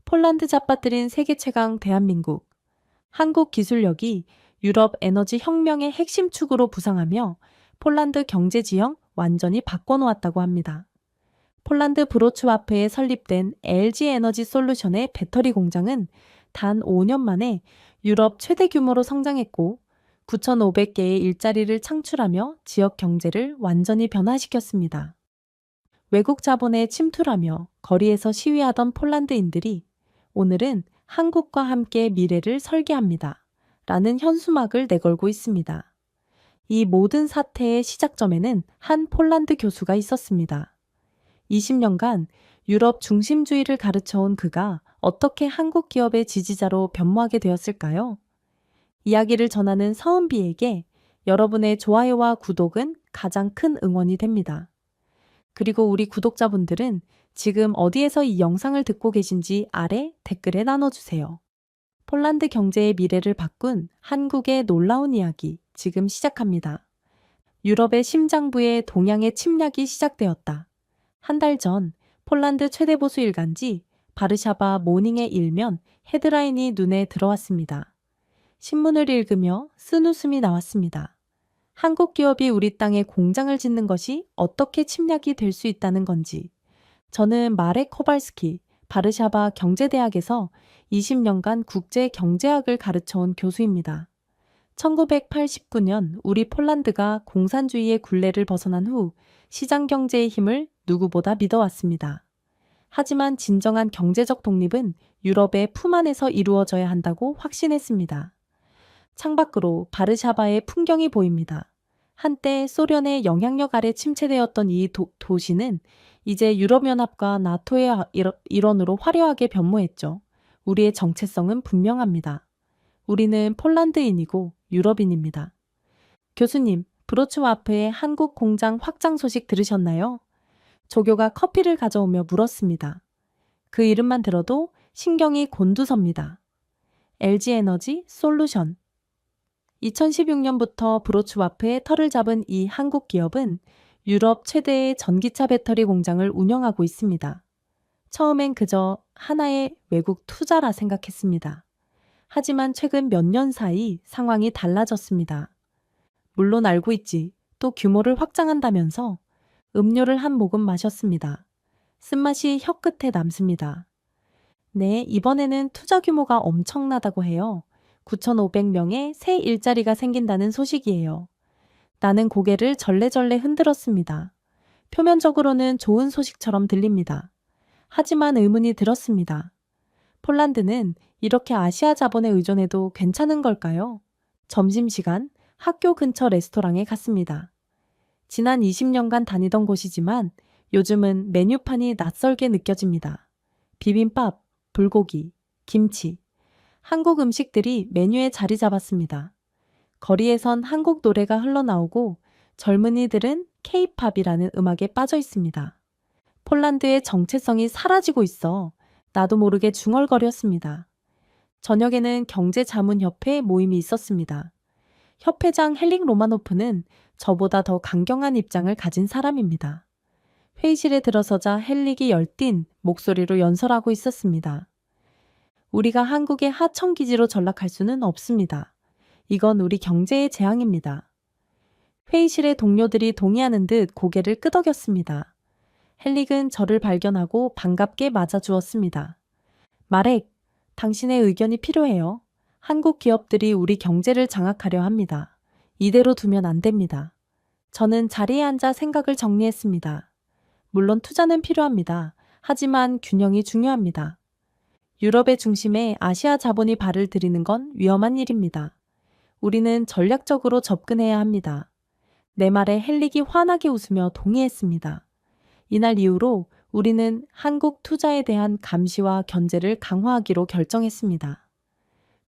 폴란드 잡아들인 세계 최강 대한민국. 한국 기술력이 유럽 에너지 혁명의 핵심 축으로 부상하며 폴란드 경제 지형 완전히 바꿔놓았다고 합니다. 폴란드 브로츠와프에 설립된 LG 에너지 솔루션의 배터리 공장은 단 5년 만에 유럽 최대 규모로 성장했고 9,500개의 일자리를 창출하며 지역 경제를 완전히 변화시켰습니다. 외국 자본에 침투하며 거리에서 시위하던 폴란드인들이 오늘은 한국과 함께 미래를 설계합니다. 라는 현수막을 내걸고 있습니다. 이 모든 사태의 시작점에는 한 폴란드 교수가 있었습니다. 20년간 유럽 중심주의를 가르쳐온 그가 어떻게 한국 기업의 지지자로 변모하게 되었을까요? 이야기를 전하는 서은비에게 여러분의 좋아요와 구독은 가장 큰 응원이 됩니다. 그리고 우리 구독자분들은 지금 어디에서 이 영상을 듣고 계신지 아래 댓글에 나눠주세요. 폴란드 경제의 미래를 바꾼 한국의 놀라운 이야기 지금 시작합니다. 유럽의 심장부에 동양의 침략이 시작되었다. 한 달 전 폴란드 최대 보수 일간지 바르샤바 모닝의 일면 헤드라인이 눈에 들어왔습니다. 신문을 읽으며 쓴웃음이 나왔습니다. 한국 기업이 우리 땅에 공장을 짓는 것이 어떻게 침략이 될 수 있다는 건지. 저는 마렉 코발스키 바르샤바 경제대학에서 20년간 국제 경제학을 가르쳐온 교수입니다. 1989년 우리 폴란드가 공산주의의 굴레를 벗어난 후 시장 경제의 힘을 누구보다 믿어왔습니다. 하지만 진정한 경제적 독립은 유럽의 품 안에서 이루어져야 한다고 확신했습니다. 창밖으로 바르샤바의 풍경이 보입니다. 한때 소련의 영향력 아래 침체되었던 이 도시는 이제 유럽연합과 나토의 일원으로 화려하게 변모했죠. 우리의 정체성은 분명합니다. 우리는 폴란드인이고 유럽인입니다. 교수님, 브로츠와프의 한국 공장 확장 소식 들으셨나요? 조교가 커피를 가져오며 물었습니다. 그 이름만 들어도 신경이 곤두섭니다. LG에너지 솔루션. 2016년부터 브로츠와프의 털을 잡은 이 한국 기업은 유럽 최대의 전기차 배터리 공장을 운영하고 있습니다. 처음엔 그저 하나의 외국 투자라 생각했습니다. 하지만 최근 몇 년 사이 상황이 달라졌습니다. 물론 알고 있지. 또 규모를 확장한다면서 음료를 한 모금 마셨습니다. 쓴맛이 혀끝에 남습니다. 네, 이번에는 투자 규모가 엄청나다고 해요. 9,500명의 새 일자리가 생긴다는 소식이에요. 나는 고개를 절레절레 흔들었습니다. 표면적으로는 좋은 소식처럼 들립니다. 하지만 의문이 들었습니다. 폴란드는 이렇게 아시아 자본에 의존해도 괜찮은 걸까요? 점심시간 학교 근처 레스토랑에 갔습니다. 지난 20년간 다니던 곳이지만 요즘은 메뉴판이 낯설게 느껴집니다. 비빔밥, 불고기, 김치, 한국 음식들이 메뉴에 자리 잡았습니다. 거리에선 한국 노래가 흘러나오고 젊은이들은 K-팝이라는 음악에 빠져 있습니다. 폴란드의 정체성이 사라지고 있어 나도 모르게 중얼거렸습니다. 저녁에는 경제자문협회 모임이 있었습니다. 협회장 헬릭 로마노프는 저보다 더 강경한 입장을 가진 사람입니다. 회의실에 들어서자 헬릭이 열띤 목소리로 연설하고 있었습니다. 우리가 한국의 하청기지로 전락할 수는 없습니다. 이건 우리 경제의 재앙입니다. 회의실의 동료들이 동의하는 듯 고개를 끄덕였습니다. 헬릭은 저를 발견하고 반갑게 맞아주었습니다. 마렉, 당신의 의견이 필요해요. 한국 기업들이 우리 경제를 장악하려 합니다. 이대로 두면 안 됩니다. 저는 자리에 앉아 생각을 정리했습니다. 물론 투자는 필요합니다. 하지만 균형이 중요합니다. 유럽의 중심에 아시아 자본이 발을 들이는 건 위험한 일입니다. 우리는 전략적으로 접근해야 합니다. 내 말에 헬릭이 환하게 웃으며 동의했습니다. 이날 이후로 우리는 한국 투자에 대한 감시와 견제를 강화하기로 결정했습니다.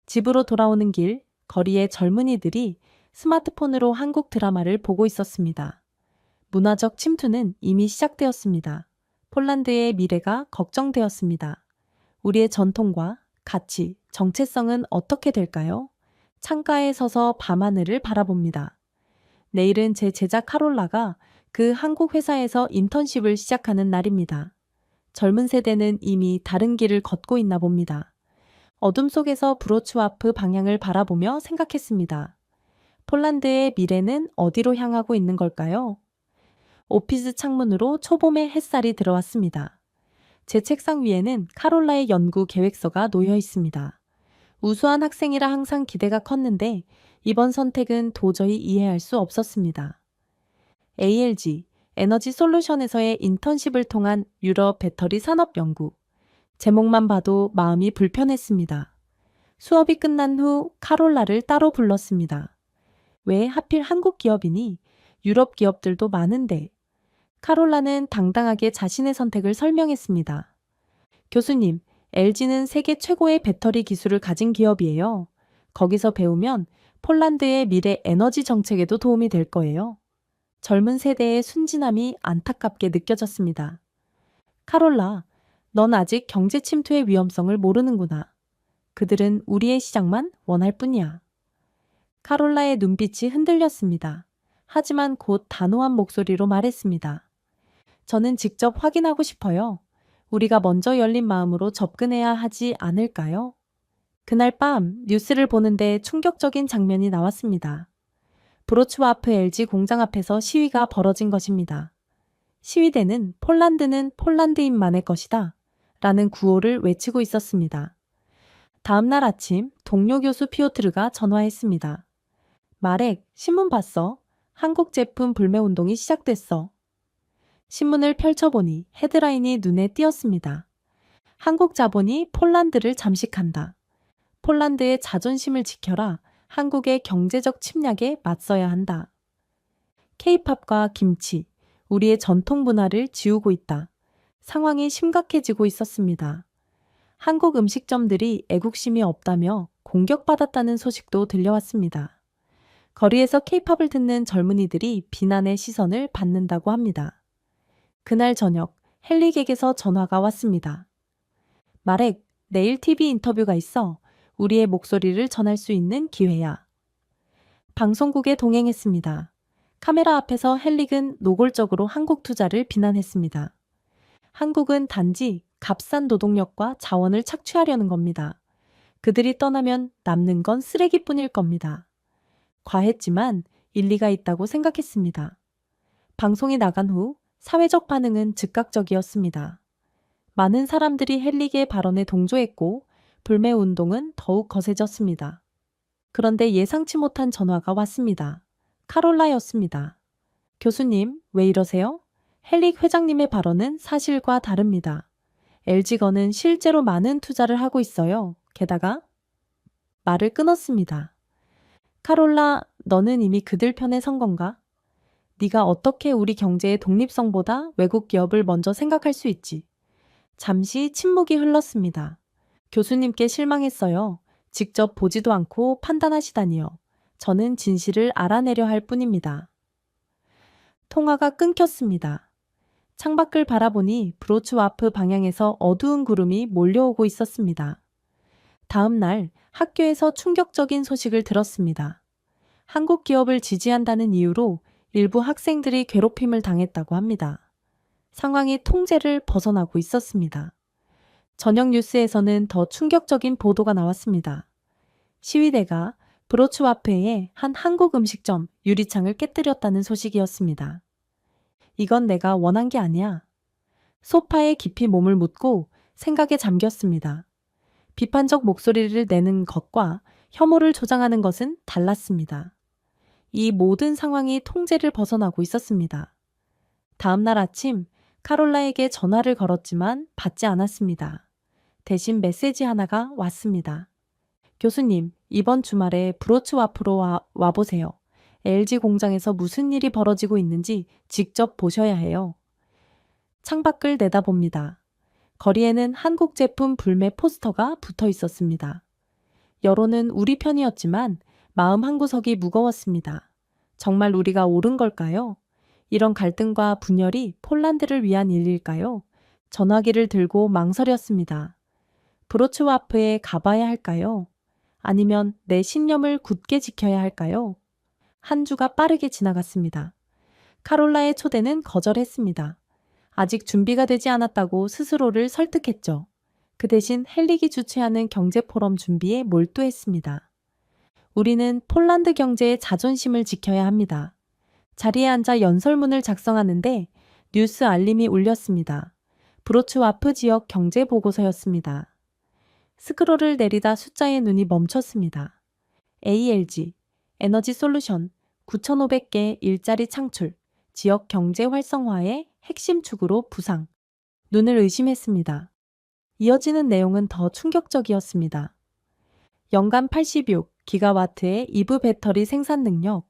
집으로 돌아오는 길, 거리의 젊은이들이 스마트폰으로 한국 드라마를 보고 있었습니다. 문화적 침투는 이미 시작되었습니다. 폴란드의 미래가 걱정되었습니다. 우리의 전통과 가치, 정체성은 어떻게 될까요? 창가에 서서 밤하늘을 바라봅니다. 내일은 제 제자 카롤라가 그 한국 회사에서 인턴십을 시작하는 날입니다. 젊은 세대는 이미 다른 길을 걷고 있나 봅니다. 어둠 속에서 브로츠와프 방향을 바라보며 생각했습니다. 폴란드의 미래는 어디로 향하고 있는 걸까요? 오피스 창문으로 초봄의 햇살이 들어왔습니다. 제 책상 위에는 카롤라의 연구 계획서가 놓여 있습니다. 우수한 학생이라 항상 기대가 컸는데 이번 선택은 도저히 이해할 수 없었습니다. ALG, 에너지 솔루션에서의 인턴십을 통한 유럽 배터리 산업 연구. 제목만 봐도 마음이 불편했습니다. 수업이 끝난 후 카롤라를 따로 불렀습니다. 왜 하필 한국 기업이니? 유럽 기업들도 많은데. 카롤라는 당당하게 자신의 선택을 설명했습니다. 교수님, LG는 세계 최고의 배터리 기술을 가진 기업이에요. 거기서 배우면 폴란드의 미래 에너지 정책에도 도움이 될 거예요. 젊은 세대의 순진함이 안타깝게 느껴졌습니다. 카롤라, 넌 아직 경제 침투의 위험성을 모르는구나. 그들은 우리의 시장만 원할 뿐이야. 카롤라의 눈빛이 흔들렸습니다. 하지만 곧 단호한 목소리로 말했습니다. 저는 직접 확인하고 싶어요. 우리가 먼저 열린 마음으로 접근해야 하지 않을까요? 그날 밤 뉴스를 보는데 충격적인 장면이 나왔습니다. 브로츠와프 LG 공장 앞에서 시위가 벌어진 것입니다. 시위대는 폴란드는 폴란드인만의 것이다 라는 구호를 외치고 있었습니다. 다음 날 아침 동료 교수 피오트르가 전화했습니다. 마렉, 신문 봤어? 한국 제품 불매 운동이 시작됐어. 신문을 펼쳐보니 헤드라인이 눈에 띄었습니다. 한국 자본이 폴란드를 잠식한다. 폴란드의 자존심을 지켜라. 한국의 경제적 침략에 맞서야 한다. K-팝과 김치, 우리의 전통 문화를 지우고 있다. 상황이 심각해지고 있었습니다. 한국 음식점들이 애국심이 없다며 공격받았다는 소식도 들려왔습니다. 거리에서 K-팝을 듣는 젊은이들이 비난의 시선을 받는다고 합니다. 그날 저녁 헨릭에게서 전화가 왔습니다. 마렉, 내일 TV 인터뷰가 있어. 우리의 목소리를 전할 수 있는 기회야. 방송국에 동행했습니다. 카메라 앞에서 헨릭은 노골적으로 한국 투자를 비난했습니다. 한국은 단지 값싼 노동력과 자원을 착취하려는 겁니다. 그들이 떠나면 남는 건 쓰레기뿐일 겁니다. 과했지만 일리가 있다고 생각했습니다. 방송이 나간 후 사회적 반응은 즉각적이었습니다. 많은 사람들이 헨릭의 발언에 동조했고 불매 운동은 더욱 거세졌습니다. 그런데 예상치 못한 전화가 왔습니다. 카롤라였습니다. 교수님, 왜 이러세요? 헨릭 회장님의 발언은 사실과 다릅니다. LG건은 실제로 많은 투자를 하고 있어요. 게다가 말을 끊었습니다. 카롤라, 너는 이미 그들 편에 선 건가? 네가 어떻게 우리 경제의 독립성보다 외국 기업을 먼저 생각할 수 있지? 잠시 침묵이 흘렀습니다. 교수님께 실망했어요. 직접 보지도 않고 판단하시다니요. 저는 진실을 알아내려 할 뿐입니다. 통화가 끊겼습니다. 창밖을 바라보니 브로츠와프 방향에서 어두운 구름이 몰려오고 있었습니다. 다음 날 학교에서 충격적인 소식을 들었습니다. 한국 기업을 지지한다는 이유로 일부 학생들이 괴롭힘을 당했다고 합니다. 상황이 통제를 벗어나고 있었습니다. 저녁 뉴스에서는 더 충격적인 보도가 나왔습니다. 시위대가 브로츠와프의 한 한국 음식점 유리창을 깨뜨렸다는 소식이었습니다. 이건 내가 원한 게 아니야. 소파에 깊이 몸을 묻고 생각에 잠겼습니다. 비판적 목소리를 내는 것과 혐오를 조장하는 것은 달랐습니다. 이 모든 상황이 통제를 벗어나고 있었습니다. 다음 날 아침 카롤라에게 전화를 걸었지만 받지 않았습니다. 대신 메시지 하나가 왔습니다. 교수님, 이번 주말에 브로츠와프로 와보세요. LG 공장에서 무슨 일이 벌어지고 있는지 직접 보셔야 해요. 창밖을 내다봅니다. 거리에는 한국 제품 불매 포스터가 붙어 있었습니다. 여론은 우리 편이었지만 마음 한구석이 무거웠습니다. 정말 우리가 옳은 걸까요? 이런 갈등과 분열이 폴란드를 위한 일일까요? 전화기를 들고 망설였습니다. 브로츠와프에 가봐야 할까요? 아니면 내 신념을 굳게 지켜야 할까요? 한 주가 빠르게 지나갔습니다. 카롤라의 초대는 거절했습니다. 아직 준비가 되지 않았다고 스스로를 설득했죠. 그 대신 헬릭이 주최하는 경제포럼 준비에 몰두했습니다. 우리는 폴란드 경제의 자존심을 지켜야 합니다. 자리에 앉아 연설문을 작성하는데 뉴스 알림이 울렸습니다. 브로츠와프 지역 경제 보고서였습니다. 스크롤을 내리다 숫자에 눈이 멈췄습니다. ALG, 에너지 솔루션, 9,500개 일자리 창출, 지역 경제 활성화의 핵심 축으로 부상. 눈을 의심했습니다. 이어지는 내용은 더 충격적이었습니다. 연간 86기가와트의 EV 배터리 생산 능력,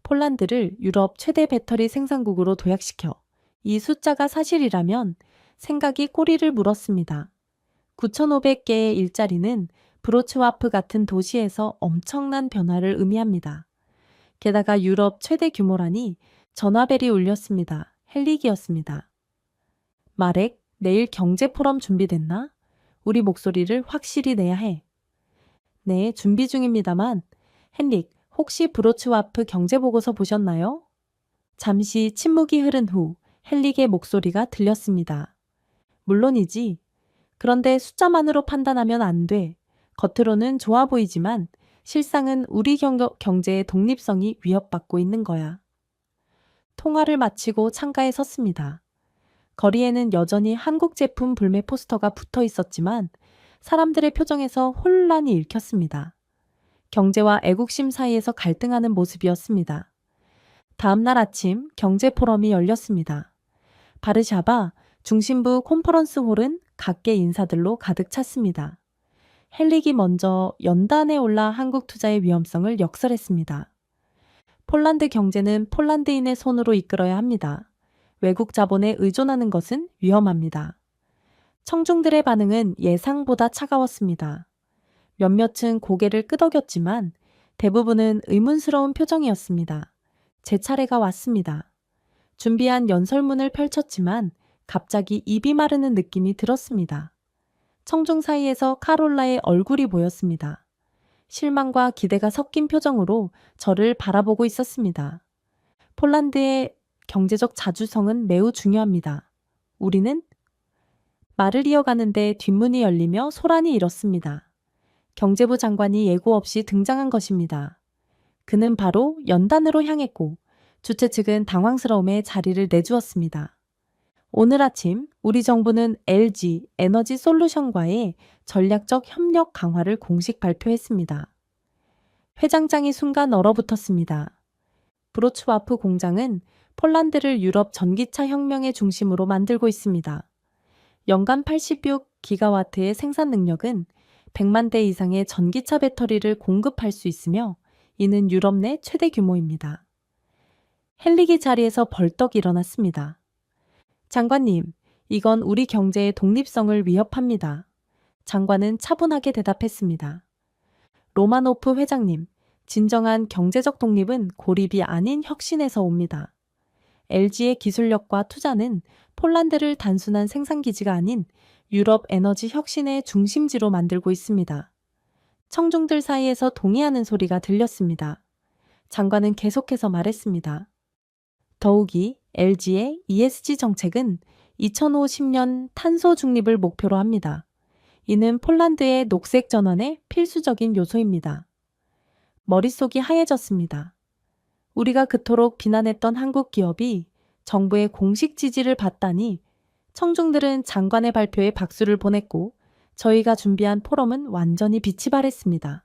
폴란드를 유럽 최대 배터리 생산국으로 도약시켜. 이 숫자가 사실이라면 생각이 꼬리를 물었습니다. 9,500개의 일자리는 브로츠와프 같은 도시에서 엄청난 변화를 의미합니다. 게다가 유럽 최대 규모라니 전화벨이 울렸습니다. 헬릭이었습니다. 마렉, 내일 경제 포럼 준비됐나? 우리 목소리를 확실히 내야 해. 네, 준비 중입니다만. 헨릭, 혹시 브로츠와프 경제보고서 보셨나요? 잠시 침묵이 흐른 후 헨릭의 목소리가 들렸습니다. 물론이지. 그런데 숫자만으로 판단하면 안 돼. 겉으로는 좋아 보이지만 실상은 우리 경제의 독립성이 위협받고 있는 거야. 통화를 마치고 창가에 섰습니다. 거리에는 여전히 한국 제품 불매 포스터가 붙어 있었지만 사람들의 표정에서 혼란이 읽혔습니다. 경제와 애국심 사이에서 갈등하는 모습이었습니다. 다음 날 아침 경제 포럼이 열렸습니다. 바르샤바 중심부 콘퍼런스 홀은 각계 인사들로 가득 찼습니다. 헬릭이 먼저 연단에 올라 한국 투자의 위험성을 역설했습니다. 폴란드 경제는 폴란드인의 손으로 이끌어야 합니다. 외국 자본에 의존하는 것은 위험합니다. 청중들의 반응은 예상보다 차가웠습니다. 몇몇은 고개를 끄덕였지만 대부분은 의문스러운 표정이었습니다. 제 차례가 왔습니다. 준비한 연설문을 펼쳤지만 갑자기 입이 마르는 느낌이 들었습니다. 청중 사이에서 카롤라의 얼굴이 보였습니다. 실망과 기대가 섞인 표정으로 저를 바라보고 있었습니다. 폴란드의 경제적 자주성은 매우 중요합니다. 우리는 말을 이어가는데 뒷문이 열리며 소란이 일었습니다. 경제부 장관이 예고 없이 등장한 것입니다. 그는 바로 연단으로 향했고 주최 측은 당황스러움에 자리를 내주었습니다. 오늘 아침 우리 정부는 LG 에너지 솔루션과의 전략적 협력 강화를 공식 발표했습니다. 회장장이 순간 얼어붙었습니다. 브로츠와프 공장은 폴란드를 유럽 전기차 혁명의 중심으로 만들고 있습니다. 연간 86기가와트의 생산 능력은 100만 대 이상의 전기차 배터리를 공급할 수 있으며 이는 유럽 내 최대 규모입니다. 헬릭이 자리에서 벌떡 일어났습니다. 장관님, 이건 우리 경제의 독립성을 위협합니다. 장관은 차분하게 대답했습니다. 로마노프 회장님, 진정한 경제적 독립은 고립이 아닌 혁신에서 옵니다. LG의 기술력과 투자는 폴란드를 단순한 생산기지가 아닌 유럽 에너지 혁신의 중심지로 만들고 있습니다. 청중들 사이에서 동의하는 소리가 들렸습니다. 장관은 계속해서 말했습니다. 더욱이 LG의 ESG 정책은 2050년 탄소 중립을 목표로 합니다. 이는 폴란드의 녹색 전환의 필수적인 요소입니다. 머릿속이 하얘졌습니다. 우리가 그토록 비난했던 한국 기업이 정부의 공식 지지를 받다니 청중들은 장관의 발표에 박수를 보냈고 저희가 준비한 포럼은 완전히 빛이 발했습니다.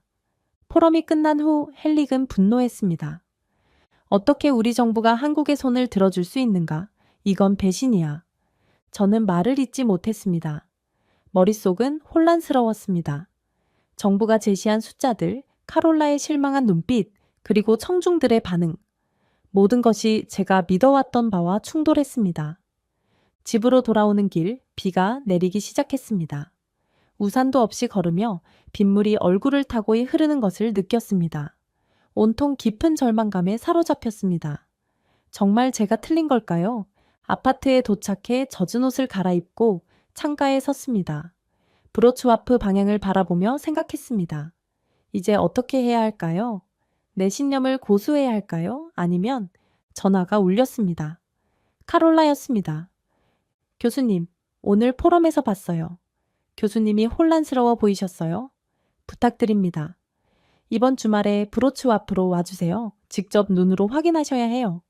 포럼이 끝난 후 헬릭은 분노했습니다. 어떻게 우리 정부가 한국의 손을 들어줄 수 있는가? 이건 배신이야. 저는 말을 잇지 못했습니다. 머릿속은 혼란스러웠습니다. 정부가 제시한 숫자들, 카롤라의 실망한 눈빛, 그리고 청중들의 반응. 모든 것이 제가 믿어왔던 바와 충돌했습니다. 집으로 돌아오는 길, 비가 내리기 시작했습니다. 우산도 없이 걸으며 빗물이 얼굴을 타고 흐르는 것을 느꼈습니다. 온통 깊은 절망감에 사로잡혔습니다. 정말 제가 틀린 걸까요? 아파트에 도착해 젖은 옷을 갈아입고 창가에 섰습니다. 브로츠와프 방향을 바라보며 생각했습니다. 이제 어떻게 해야 할까요? 내 신념을 고수해야 할까요? 아니면 전화가 울렸습니다. 카롤라였습니다. 교수님, 오늘 포럼에서 봤어요. 교수님이 혼란스러워 보이셨어요? 부탁드립니다. 이번 주말에 브로츠 앞으로 와주세요. 직접 눈으로 확인하셔야 해요.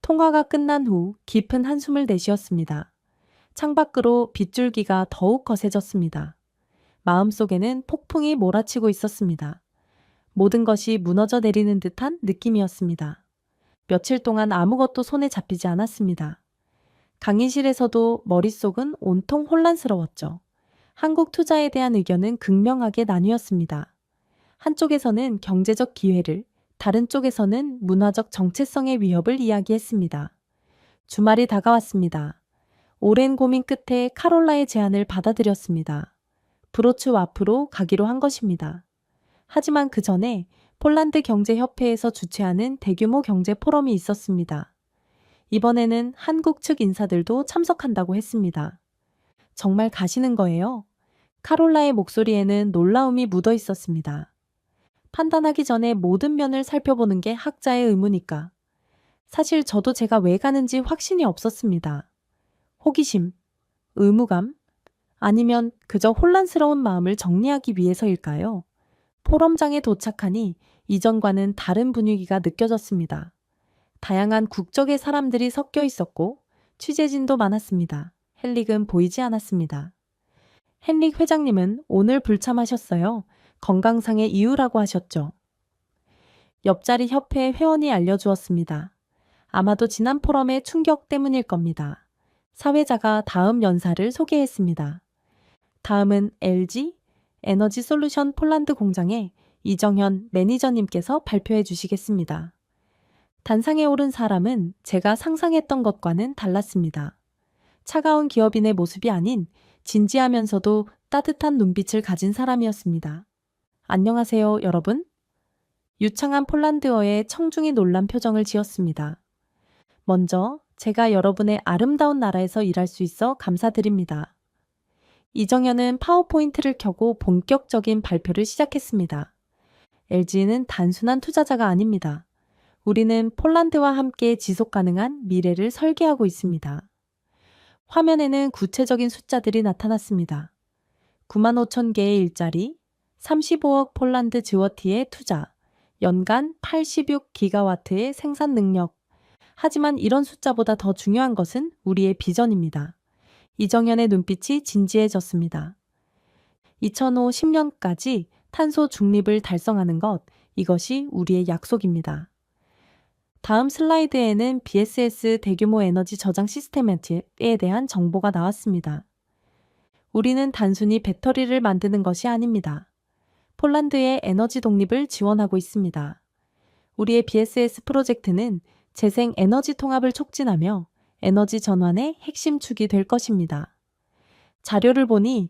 통화가 끝난 후 깊은 한숨을 내쉬었습니다. 창밖으로 빗줄기가 더욱 거세졌습니다. 마음속에는 폭풍이 몰아치고 있었습니다. 모든 것이 무너져 내리는 듯한 느낌이었습니다. 며칠 동안 아무것도 손에 잡히지 않았습니다. 강의실에서도 머릿속은 온통 혼란스러웠죠. 한국 투자에 대한 의견은 극명하게 나뉘었습니다. 한쪽에서는 경제적 기회를, 다른 쪽에서는 문화적 정체성의 위협을 이야기했습니다. 주말이 다가왔습니다. 오랜 고민 끝에 카롤라의 제안을 받아들였습니다. 브로츠 와프로 가기로 한 것입니다. 하지만 그 전에 폴란드 경제협회에서 주최하는 대규모 경제 포럼이 있었습니다. 이번에는 한국 측 인사들도 참석한다고 했습니다. 정말 가시는 거예요? 카롤라의 목소리에는 놀라움이 묻어 있었습니다. 판단하기 전에 모든 면을 살펴보는 게 학자의 의무니까. 사실 저도 제가 왜 가는지 확신이 없었습니다. 호기심, 의무감, 아니면 그저 혼란스러운 마음을 정리하기 위해서일까요? 포럼장에 도착하니 이전과는 다른 분위기가 느껴졌습니다. 다양한 국적의 사람들이 섞여 있었고 취재진도 많았습니다. 헨릭은 보이지 않았습니다. 헨릭 회장님은 오늘 불참하셨어요. 건강상의 이유라고 하셨죠. 옆자리 협회 회원이 알려주었습니다. 아마도 지난 포럼의 충격 때문일 겁니다. 사회자가 다음 연사를 소개했습니다. 다음은 LG 에너지 솔루션 폴란드 공장의 이정현 매니저님께서 발표해 주시겠습니다. 단상에 오른 사람은 제가 상상했던 것과는 달랐습니다. 차가운 기업인의 모습이 아닌 진지하면서도 따뜻한 눈빛을 가진 사람이었습니다. 안녕하세요, 여러분. 유창한 폴란드어에 청중이 놀란 표정을 지었습니다. 먼저 제가 여러분의 아름다운 나라에서 일할 수 있어 감사드립니다. 이정현은 파워포인트를 켜고 본격적인 발표를 시작했습니다. LG는 단순한 투자자가 아닙니다. 우리는 폴란드와 함께 지속 가능한 미래를 설계하고 있습니다. 화면에는 구체적인 숫자들이 나타났습니다. 9만 5천 개의 일자리, 35억 폴란드 지워티의 투자, 연간 86기가와트의 생산 능력. 하지만 이런 숫자보다 더 중요한 것은 우리의 비전입니다. 이정현의 눈빛이 진지해졌습니다. 2050년까지 탄소 중립을 달성하는 것, 이것이 우리의 약속입니다. 다음 슬라이드에는 BSS 대규모 에너지 저장 시스템에 대한 정보가 나왔습니다. 우리는 단순히 배터리를 만드는 것이 아닙니다. 폴란드의 에너지 독립을 지원하고 있습니다. 우리의 BSS 프로젝트는 재생 에너지 통합을 촉진하며 에너지 전환의 핵심 축이 될 것입니다. 자료를 보니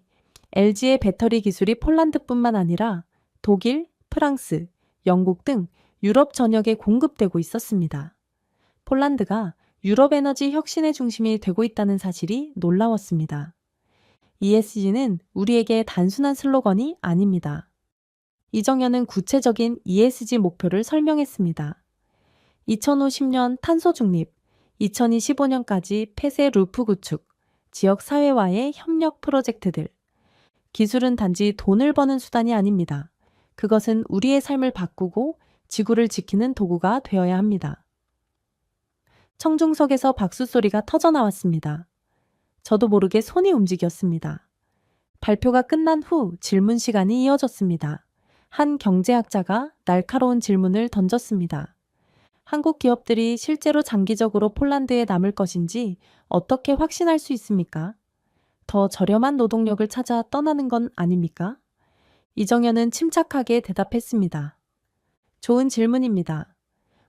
LG의 배터리 기술이 폴란드뿐만 아니라 독일, 프랑스, 영국 등 유럽 전역에 공급되고 있었습니다. 폴란드가 유럽 에너지 혁신의 중심이 되고 있다는 사실이 놀라웠습니다. ESG는 우리에게 단순한 슬로건이 아닙니다. 이정현은 구체적인 ESG 목표를 설명했습니다. 2050년 탄소 중립, 2025년까지 폐쇄 루프 구축, 지역 사회와의 협력 프로젝트들. 기술은 단지 돈을 버는 수단이 아닙니다. 그것은 우리의 삶을 바꾸고 지구를 지키는 도구가 되어야 합니다. 청중석에서 박수 소리가 터져 나왔습니다. 저도 모르게 손이 움직였습니다. 발표가 끝난 후 질문 시간이 이어졌습니다. 한 경제학자가 날카로운 질문을 던졌습니다. 한국 기업들이 실제로 장기적으로 폴란드에 남을 것인지 어떻게 확신할 수 있습니까? 더 저렴한 노동력을 찾아 떠나는 건 아닙니까? 이정현은 침착하게 대답했습니다. 좋은 질문입니다.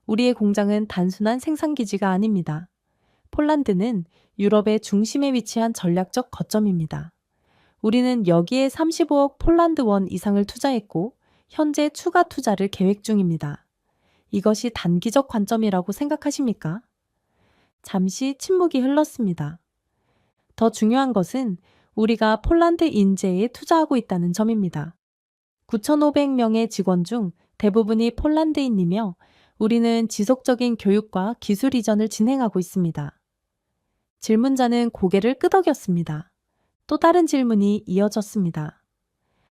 우리의 공장은 단순한 생산기지가 아닙니다. 폴란드는 유럽의 중심에 위치한 전략적 거점입니다. 우리는 여기에 35억 폴란드 원 이상을 투자했고 현재 추가 투자를 계획 중입니다. 이것이 단기적 관점이라고 생각하십니까? 잠시 침묵이 흘렀습니다. 더 중요한 것은 우리가 폴란드 인재에 투자하고 있다는 점입니다. 9,500명의 직원 중 대부분이 폴란드인이며 우리는 지속적인 교육과 기술 이전을 진행하고 있습니다. 질문자는 고개를 끄덕였습니다. 또 다른 질문이 이어졌습니다.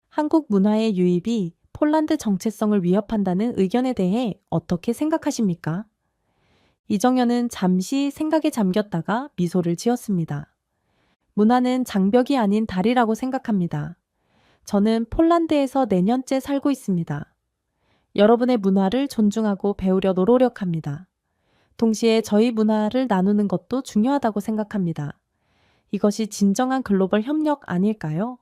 한국 문화의 유입이 폴란드 정체성을 위협한다는 의견에 대해 어떻게 생각하십니까? 이정현은 잠시 생각에 잠겼다가 미소를 지었습니다. 문화는 장벽이 아닌 다리라고 생각합니다. 저는 폴란드에서 내년째 살고 있습니다. 여러분의 문화를 존중하고 배우려 노력합니다. 동시에 저희 문화를 나누는 것도 중요하다고 생각합니다. 이것이 진정한 글로벌 협력 아닐까요?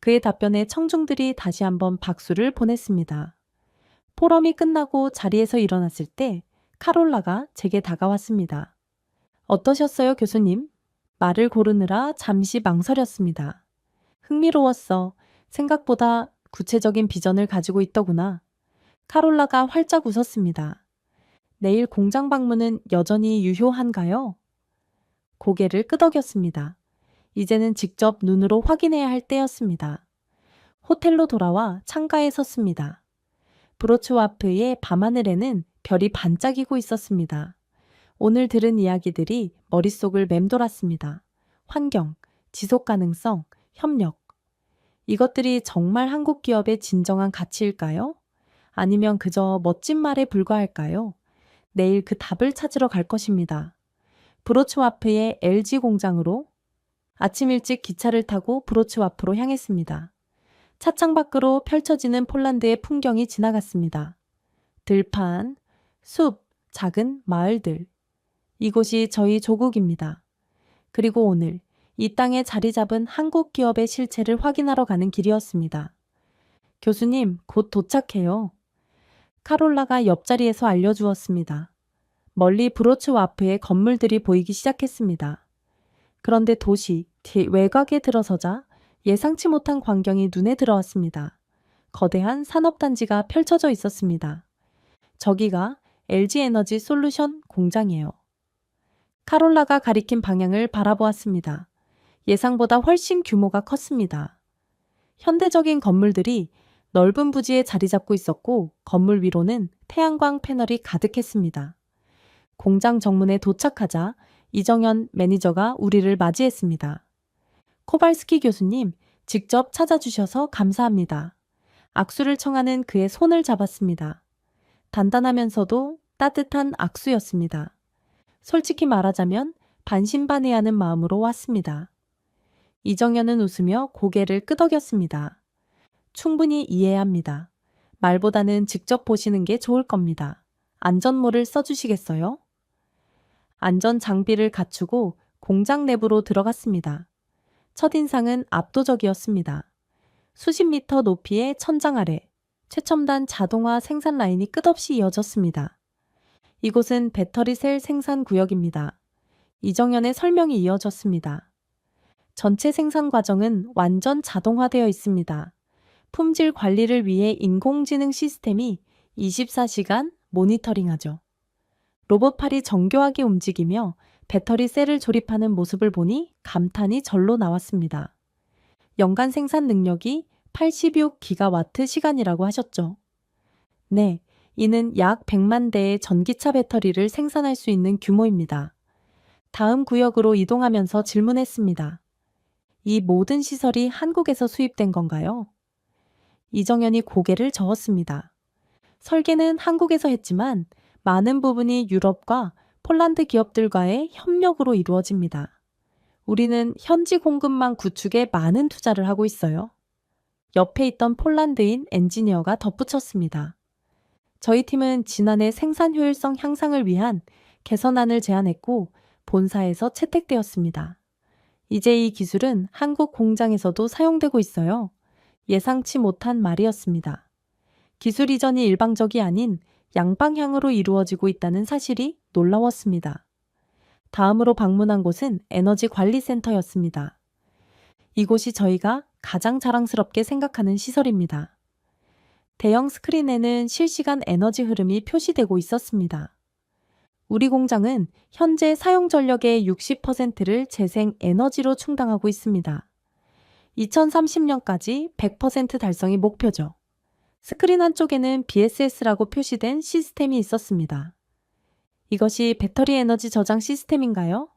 그의 답변에 청중들이 다시 한번 박수를 보냈습니다. 포럼이 끝나고 자리에서 일어났을 때 카롤라가 제게 다가왔습니다. 어떠셨어요, 교수님? 말을 고르느라 잠시 망설였습니다. 흥미로웠어. 생각보다 구체적인 비전을 가지고 있더구나. 카롤라가 활짝 웃었습니다. 내일 공장 방문은 여전히 유효한가요? 고개를 끄덕였습니다. 이제는 직접 눈으로 확인해야 할 때였습니다. 호텔로 돌아와 창가에 섰습니다. 브로츠와프의 밤하늘에는 별이 반짝이고 있었습니다. 오늘 들은 이야기들이 머릿속을 맴돌았습니다. 환경, 지속 가능성, 협력. 이것들이 정말 한국 기업의 진정한 가치일까요? 아니면 그저 멋진 말에 불과할까요? 내일 그 답을 찾으러 갈 것입니다. 브로츠와프의 LG 공장으로 아침 일찍 기차를 타고 브로츠와프로 향했습니다. 차창 밖으로 펼쳐지는 폴란드의 풍경이 지나갔습니다. 들판, 숲, 작은 마을들. 이곳이 저희 조국입니다. 그리고 오늘 이 땅에 자리 잡은 한국 기업의 실체를 확인하러 가는 길이었습니다. 교수님, 곧 도착해요. 카롤라가 옆자리에서 알려주었습니다. 멀리 브로츠와프의 건물들이 보이기 시작했습니다. 그런데 도시 외곽에 들어서자 예상치 못한 광경이 눈에 들어왔습니다. 거대한 산업단지가 펼쳐져 있었습니다. 저기가 LG 에너지 솔루션 공장이에요. 카롤라가 가리킨 방향을 바라보았습니다. 예상보다 훨씬 규모가 컸습니다. 현대적인 건물들이 넓은 부지에 자리 잡고 있었고 건물 위로는 태양광 패널이 가득했습니다. 공장 정문에 도착하자 이정현 매니저가 우리를 맞이했습니다. 코발스키 교수님, 직접 찾아주셔서 감사합니다. 악수를 청하는 그의 손을 잡았습니다. 단단하면서도 따뜻한 악수였습니다. 솔직히 말하자면 반신반의하는 마음으로 왔습니다. 이정현은 웃으며 고개를 끄덕였습니다. 충분히 이해합니다. 말보다는 직접 보시는 게 좋을 겁니다. 안전모를 써주시겠어요? 안전 장비를 갖추고 공장 내부로 들어갔습니다. 첫인상은 압도적이었습니다. 수십 미터 높이의 천장 아래 최첨단 자동화 생산 라인이 끝없이 이어졌습니다. 이곳은 배터리 셀 생산 구역입니다. 이정현의 설명이 이어졌습니다. 전체 생산 과정은 완전 자동화되어 있습니다. 품질 관리를 위해 인공지능 시스템이 24시간 모니터링하죠. 로봇팔이 정교하게 움직이며 배터리 셀을 조립하는 모습을 보니 감탄이 절로 나왔습니다. 연간 생산 능력이 86기가와트 시간이라고 하셨죠. 네, 이는 약 100만 대의 전기차 배터리를 생산할 수 있는 규모입니다. 다음 구역으로 이동하면서 질문했습니다. 이 모든 시설이 한국에서 수입된 건가요? 이정현이 고개를 저었습니다. 설계는 한국에서 했지만 많은 부분이 유럽과 폴란드 기업들과의 협력으로 이루어집니다. 우리는 현지 공급망 구축에 많은 투자를 하고 있어요. 옆에 있던 폴란드인 엔지니어가 덧붙였습니다. 저희 팀은 지난해 생산 효율성 향상을 위한 개선안을 제안했고 본사에서 채택되었습니다. 이제 이 기술은 한국 공장에서도 사용되고 있어요. 예상치 못한 말이었습니다. 기술 이전이 일방적이 아닌 양방향으로 이루어지고 있다는 사실이 놀라웠습니다. 다음으로 방문한 곳은 에너지 관리센터였습니다. 이곳이 저희가 가장 자랑스럽게 생각하는 시설입니다. 대형 스크린에는 실시간 에너지 흐름이 표시되고 있었습니다. 우리 공장은 현재 사용 전력의 60%를 재생 에너지로 충당하고 있습니다. 2030년까지 100% 달성이 목표죠. 스크린 한쪽에는 BSS라고 표시된 시스템이 있었습니다. 이것이 배터리 에너지 저장 시스템인가요?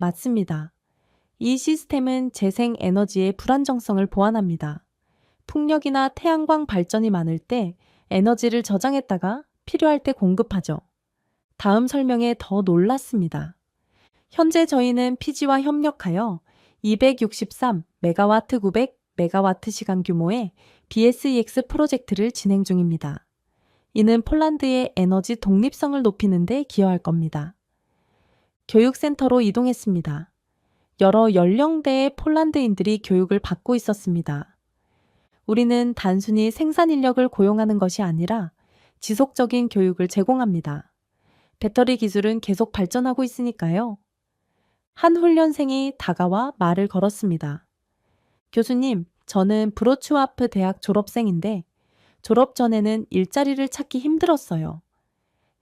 맞습니다. 이 시스템은 재생 에너지의 불안정성을 보완합니다. 풍력이나 태양광 발전이 많을 때 에너지를 저장했다가 필요할 때 공급하죠. 다음 설명에 더 놀랐습니다. 현재 저희는 피지와 협력하여 263 메가와트 900 메가와트 시간 규모의 BSEX 프로젝트를 진행 중입니다. 이는 폴란드의 에너지 독립성을 높이는 데 기여할 겁니다. 교육센터로 이동했습니다. 여러 연령대의 폴란드인들이 교육을 받고 있었습니다. 우리는 단순히 생산 인력을 고용하는 것이 아니라 지속적인 교육을 제공합니다. 배터리 기술은 계속 발전하고 있으니까요. 한 훈련생이 다가와 말을 걸었습니다. 교수님, 저는 브로츠와프 대학 졸업생인데 졸업 전에는 일자리를 찾기 힘들었어요.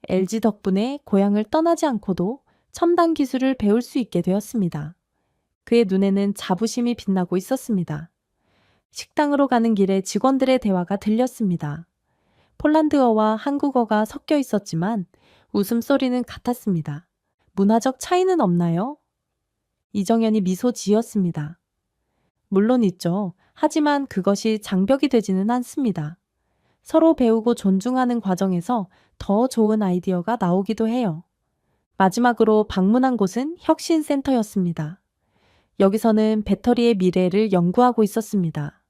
LG 덕분에 고향을 떠나지 않고도 첨단 기술을 배울 수 있게 되었습니다. 그의 눈에는 자부심이 빛나고 있었습니다. 식당으로 가는 길에 직원들의 대화가 들렸습니다. 폴란드어와 한국어가 섞여 있었지만 웃음소리는 같았습니다. 문화적 차이는 없나요? 이정현이 미소 지었습니다. 물론 있죠. 하지만 그것이 장벽이 되지는 않습니다. 서로 배우고 존중하는 과정에서 더 좋은 아이디어가 나오기도 해요. 마지막으로 방문한 곳은 혁신센터였습니다. 여기서는 배터리의 미래를 연구하고 있었습니다.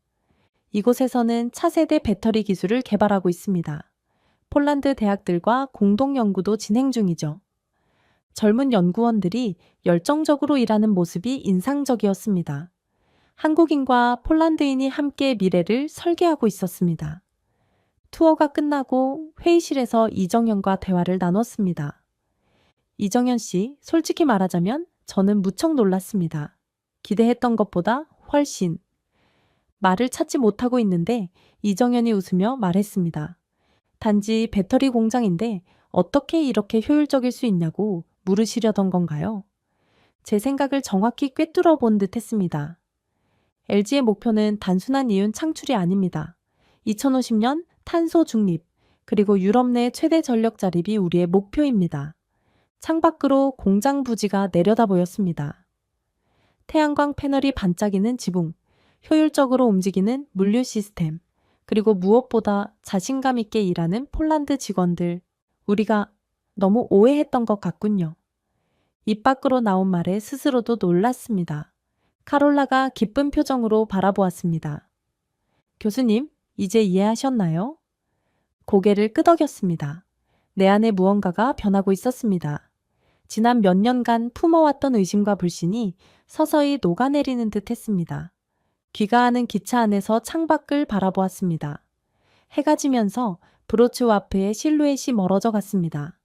이곳에서는 차세대 배터리 기술을 개발하고 있습니다. 폴란드 대학들과 공동 연구도 진행 중이죠. 젊은 연구원들이 열정적으로 일하는 모습이 인상적이었습니다. 한국인과 폴란드인이 함께 미래를 설계하고 있었습니다. 투어가 끝나고 회의실에서 이정현과 대화를 나눴습니다. 이정현 씨, 솔직히 말하자면 저는 무척 놀랐습니다. 기대했던 것보다 훨씬. 말을 찾지 못하고 있는데 이정현이 웃으며 말했습니다. 단지 배터리 공장인데 어떻게 이렇게 효율적일 수 있냐고 물으시려던 건가요? 제 생각을 정확히 꿰뚫어 본 듯 했습니다. LG의 목표는 단순한 이윤 창출이 아닙니다. 2050년 탄소 중립, 그리고 유럽 내 최대 전력 자립이 우리의 목표입니다. 창밖으로 공장 부지가 내려다 보였습니다. 태양광 패널이 반짝이는 지붕, 효율적으로 움직이는 물류 시스템, 그리고 무엇보다 자신감 있게 일하는 폴란드 직원들. 우리가 너무 오해했던 것 같군요. 입 밖으로 나온 말에 스스로도 놀랐습니다. 카롤라가 기쁜 표정으로 바라보았습니다. 교수님, 이제 이해하셨나요? 고개를 끄덕였습니다. 내 안에 무언가가 변하고 있었습니다. 지난 몇 년간 품어왔던 의심과 불신이 서서히 녹아내리는 듯 했습니다. 귀가하는 기차 안에서 창밖을 바라보았습니다. 해가 지면서 브로츠와프의 실루엣이 멀어져 갔습니다.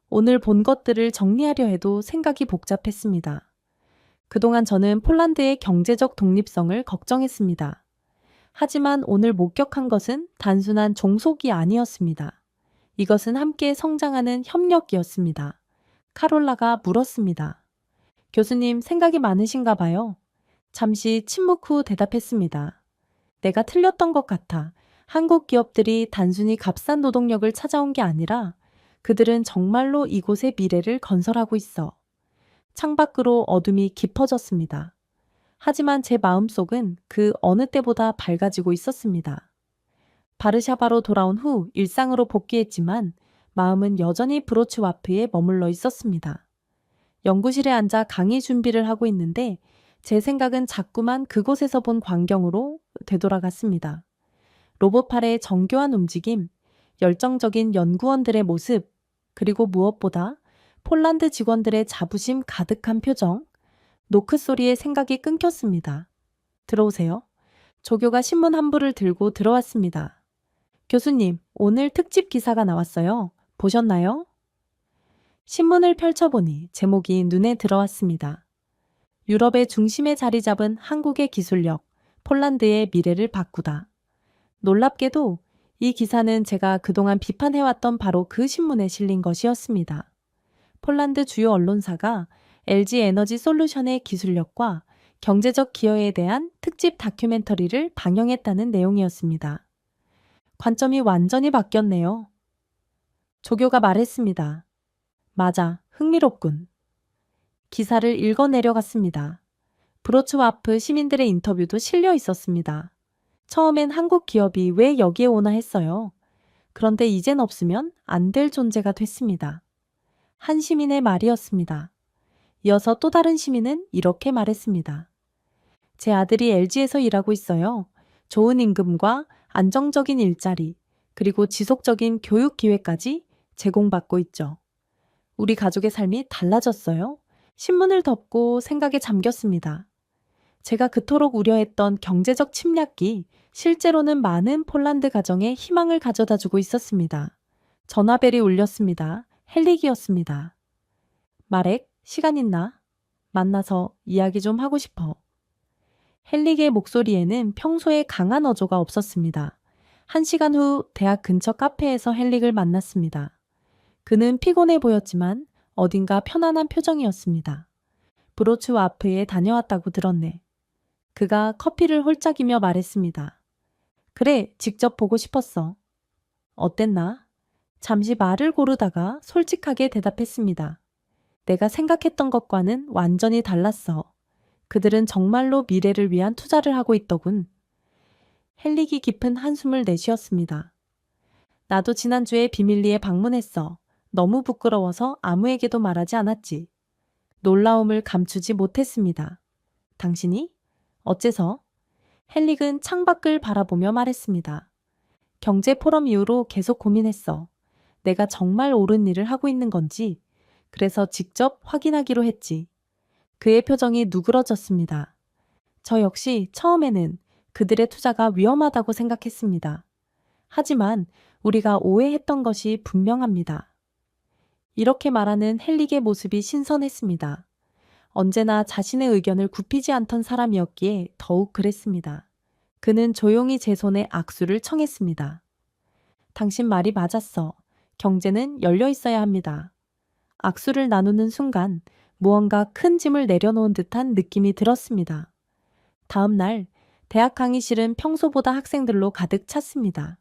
오늘 본 것들을 정리하려 해도 생각이 복잡했습니다. 그동안 저는 폴란드의 경제적 독립성을 걱정했습니다. 하지만 오늘 목격한 것은 단순한 종속이 아니었습니다. 이것은 함께 성장하는 협력이었습니다. 카롤라가 물었습니다. 교수님, 생각이 많으신가 봐요. 잠시 침묵 후 대답했습니다. 내가 틀렸던 것 같아. 한국 기업들이 단순히 값싼 노동력을 찾아온 게 아니라 그들은 정말로 이곳의 미래를 건설하고 있어. 창밖으로 어둠이 깊어졌습니다. 하지만 제 마음속은 그 어느 때보다 밝아지고 있었습니다. 바르샤바로 돌아온 후 일상으로 복귀했지만 마음은 여전히 브로츠와프에 머물러 있었습니다. 연구실에 앉아 강의 준비를 하고 있는데 제 생각은 자꾸만 그곳에서 본 광경으로 되돌아갔습니다. 로봇팔의 정교한 움직임, 열정적인 연구원들의 모습, 그리고 무엇보다 폴란드 직원들의 자부심 가득한 표정, 노크 소리에 생각이 끊겼습니다. 들어오세요. 조교가 신문 한 부를 들고 들어왔습니다. 교수님, 오늘 특집 기사가 나왔어요. 보셨나요? 신문을 펼쳐보니 제목이 눈에 들어왔습니다. 유럽의 중심에 자리 잡은 한국의 기술력, 폴란드의 미래를 바꾸다. 놀랍게도 이 기사는 제가 그동안 비판해왔던 바로 그 신문에 실린 것이었습니다. 폴란드 주요 언론사가 LG 에너지 솔루션의 기술력과 경제적 기여에 대한 특집 다큐멘터리를 방영했다는 내용이었습니다. 관점이 완전히 바뀌었네요. 조교가 말했습니다. 맞아, 흥미롭군. 기사를 읽어 내려갔습니다. 브로츠와프 시민들의 인터뷰도 실려 있었습니다. 처음엔 한국 기업이 왜 여기에 오나 했어요. 그런데 이젠 없으면 안 될 존재가 됐습니다. 한 시민의 말이었습니다. 이어서 또 다른 시민은 이렇게 말했습니다. 제 아들이 LG에서 일하고 있어요. 좋은 임금과 안정적인 일자리, 그리고 지속적인 교육 기회까지 제공받고 있죠. 우리 가족의 삶이 달라졌어요. 신문을 덮고 생각에 잠겼습니다. 제가 그토록 우려했던 경제적 침략기, 실제로는 많은 폴란드 가정에 희망을 가져다 주고 있었습니다. 전화벨이 울렸습니다. 헬릭이었습니다. 마렉, 시간 있나? 만나서 이야기 좀 하고 싶어. 헬릭의 목소리에는 평소에 강한 어조가 없었습니다. 1시간 후 대학 근처 카페에서 헬릭을 만났습니다. 그는 피곤해 보였지만 어딘가 편안한 표정이었습니다. 브로츠와프에 다녀왔다고 들었네. 그가 커피를 홀짝이며 말했습니다. 그래, 직접 보고 싶었어. 어땠나? 잠시 말을 고르다가 솔직하게 대답했습니다. 내가 생각했던 것과는 완전히 달랐어. 그들은 정말로 미래를 위한 투자를 하고 있더군. 헬릭이 깊은 한숨을 내쉬었습니다. 나도 지난주에 비밀리에 방문했어. 너무 부끄러워서 아무에게도 말하지 않았지. 놀라움을 감추지 못했습니다. 당신이? 어째서? 헬릭은 창밖을 바라보며 말했습니다. 경제 포럼 이후로 계속 고민했어. 내가 정말 옳은 일을 하고 있는 건지, 그래서 직접 확인하기로 했지. 그의 표정이 누그러졌습니다. 저 역시 처음에는 그들의 투자가 위험하다고 생각했습니다. 하지만 우리가 오해했던 것이 분명합니다. 이렇게 말하는 헬릭의 모습이 신선했습니다. 언제나 자신의 의견을 굽히지 않던 사람이었기에 더욱 그랬습니다. 그는 조용히 제 손에 악수를 청했습니다. 당신 말이 맞았어. 경제는 열려 있어야 합니다. 악수를 나누는 순간 무언가 큰 짐을 내려놓은 듯한 느낌이 들었습니다. 다음 날 대학 강의실은 평소보다 학생들로 가득 찼습니다.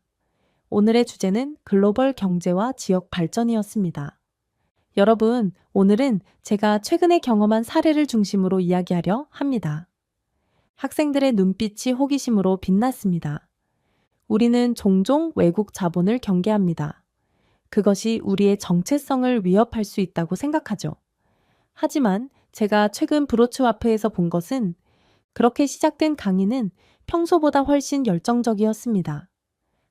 오늘의 주제는 글로벌 경제와 지역 발전이었습니다. 여러분, 오늘은 제가 최근에 경험한 사례를 중심으로 이야기하려 합니다. 학생들의 눈빛이 호기심으로 빛났습니다. 우리는 종종 외국 자본을 경계합니다. 그것이 우리의 정체성을 위협할 수 있다고 생각하죠. 하지만 제가 최근 브로츠와프에서 본 것은 그렇게 시작된 강의는 평소보다 훨씬 열정적이었습니다.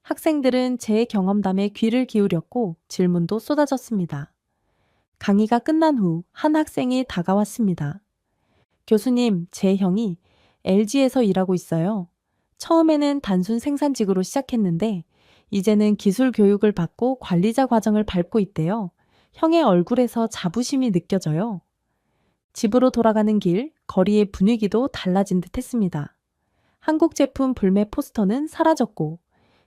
학생들은 제 경험담에 귀를 기울였고 질문도 쏟아졌습니다. 강의가 끝난 후 한 학생이 다가왔습니다. 교수님, 제 형이 LG에서 일하고 있어요. 처음에는 단순 생산직으로 시작했는데 이제는 기술 교육을 받고 관리자 과정을 밟고 있대요. 형의 얼굴에서 자부심이 느껴져요. 집으로 돌아가는 길, 거리의 분위기도 달라진 듯 했습니다. 한국 제품 불매 포스터는 사라졌고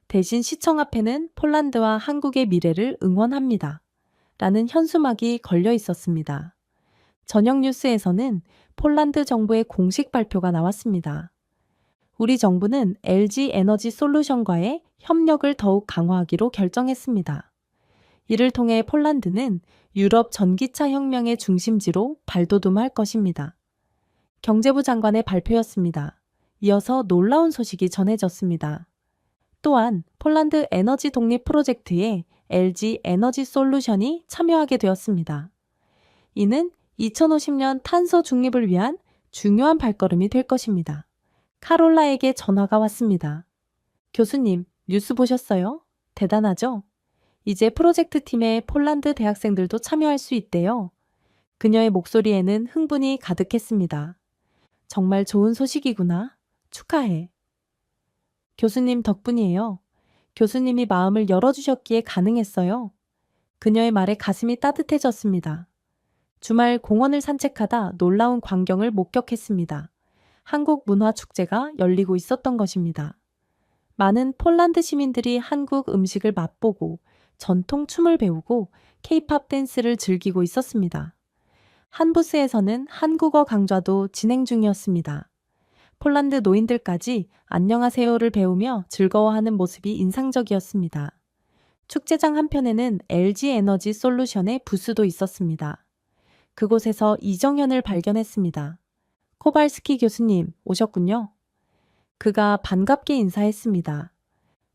대신 시청 앞에는 폴란드와 한국의 미래를 응원합니다. 라는 현수막이 걸려 있었습니다. 저녁 뉴스에서는 폴란드 정부의 공식 발표가 나왔습니다. 우리 정부는 LG 에너지 솔루션과의 협력을 더욱 강화하기로 결정했습니다. 이를 통해 폴란드는 유럽 전기차 혁명의 중심지로 발돋움할 것입니다. 경제부 장관의 발표였습니다. 이어서 놀라운 소식이 전해졌습니다. 또한 폴란드 에너지 독립 프로젝트에 LG 에너지 솔루션이 참여하게 되었습니다. 이는 2050년 탄소 중립을 위한 중요한 발걸음이 될 것입니다. 카롤라에게 전화가 왔습니다. 교수님, 뉴스 보셨어요? 대단하죠? 이제 프로젝트 팀에 폴란드 대학생들도 참여할 수 있대요. 그녀의 목소리에는 흥분이 가득했습니다. 정말 좋은 소식이구나. 축하해. 교수님 덕분이에요. 교수님이 마음을 열어주셨기에 가능했어요. 그녀의 말에 가슴이 따뜻해졌습니다. 주말 공원을 산책하다 놀라운 광경을 목격했습니다. 한국 문화축제가 열리고 있었던 것입니다. 많은 폴란드 시민들이 한국 음식을 맛보고 전통 춤을 배우고 K-팝 댄스를 즐기고 있었습니다. 한 부스에서는 한국어 강좌도 진행 중이었습니다. 폴란드 노인들까지 안녕하세요를 배우며 즐거워하는 모습이 인상적이었습니다. 축제장 한편에는 LG 에너지 솔루션의 부스도 있었습니다. 그곳에서 이정현을 발견했습니다. 코발스키 교수님 오셨군요. 그가 반갑게 인사했습니다.